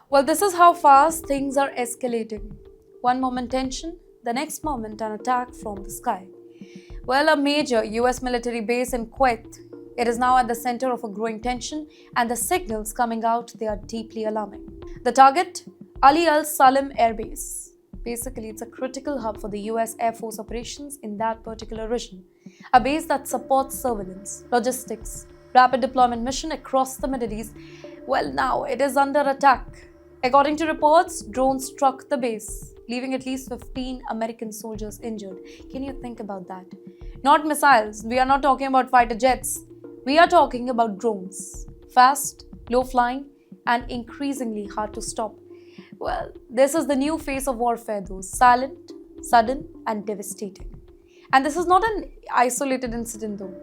Well, this is how fast things are escalating. One moment tension, the next moment an attack from the sky. Well, a major US military base in Kuwait. It is now at the center of a growing tension, and the signals coming out, they are deeply alarming. The target? Ali Al Salim Air Base. Basically, it's a critical hub for the US Air Force operations in that particular region. A base that supports surveillance, logistics, rapid deployment mission across the Middle East. Well, now it is under attack. According to reports, drones struck the base, leaving at least 15 American soldiers injured. Can you think about that? Not missiles, we are not talking about fighter jets. We are talking about drones. Fast, low flying, and increasingly hard to stop. Well, this is the new phase of warfare though, silent, sudden, and devastating. And this is not an isolated incident though.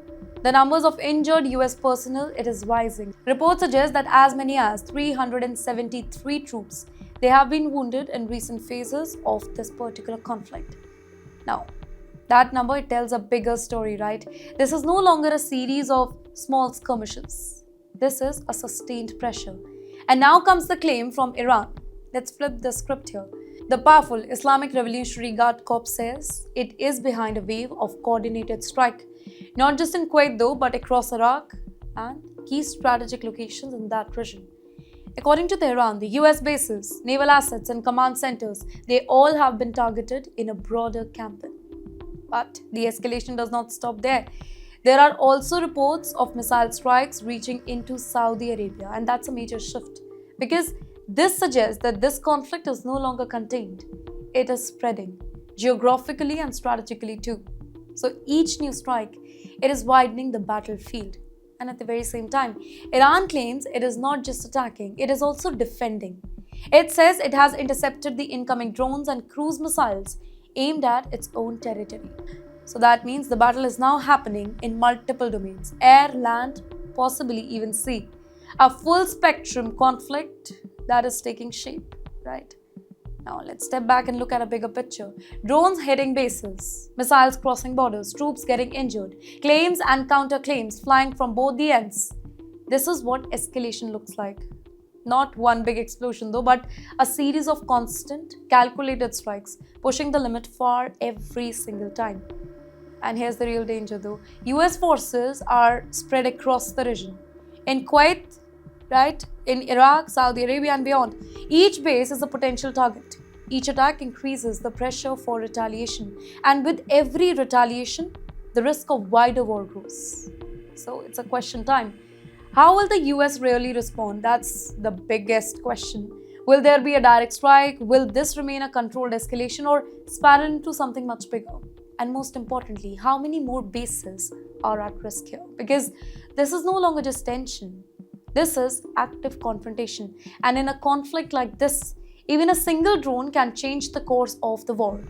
The numbers of injured US personnel, it is rising. Reports suggest that as many as 373 troops, they have been wounded in recent phases of this particular conflict. Now, that number, it tells a bigger story, right? This is no longer a series of small skirmishes. This is a sustained pressure. And now comes the claim from Iran. Let's flip the script here. The powerful Islamic Revolutionary Guard Corps says it is behind a wave of coordinated strike, not just in Kuwait though, but across Iraq and key strategic locations in that region. According to Tehran, the US bases, naval assets and command centers, they all have been targeted in a broader campaign. But the escalation does not stop there. There are also reports of missile strikes reaching into Saudi Arabia, and that's a major shift because this suggests that this conflict is no longer contained. It is spreading, geographically and strategically too. So each new strike, it is widening the battlefield. And at the very same time, Iran claims it is not just attacking, it is also defending. It says it has intercepted the incoming drones and cruise missiles aimed at its own territory. So that means the battle is now happening in multiple domains: air, land, possibly even sea. A full spectrum conflict that is taking shape, right? Now let's step back and look at a bigger picture. Drones hitting bases, missiles crossing borders, troops getting injured, claims and counterclaims flying from both the ends. This is what escalation looks like. Not one big explosion though, but a series of constant, calculated strikes, pushing the limit far every single time. And here's the real danger though. US forces are spread across the region. In Kuwait, right? In Iraq, Saudi Arabia and beyond. Each base is a potential target. Each attack increases the pressure for retaliation. And with every retaliation, the risk of wider war grows. So it's a question time. How will the US really respond? That's the biggest question. Will there be a direct strike? Will this remain a controlled escalation or spiral into something much bigger? And most importantly, how many more bases are at risk here? Because this is no longer just tension. This is active confrontation. And in a conflict like this, even a single drone can change the course of the war.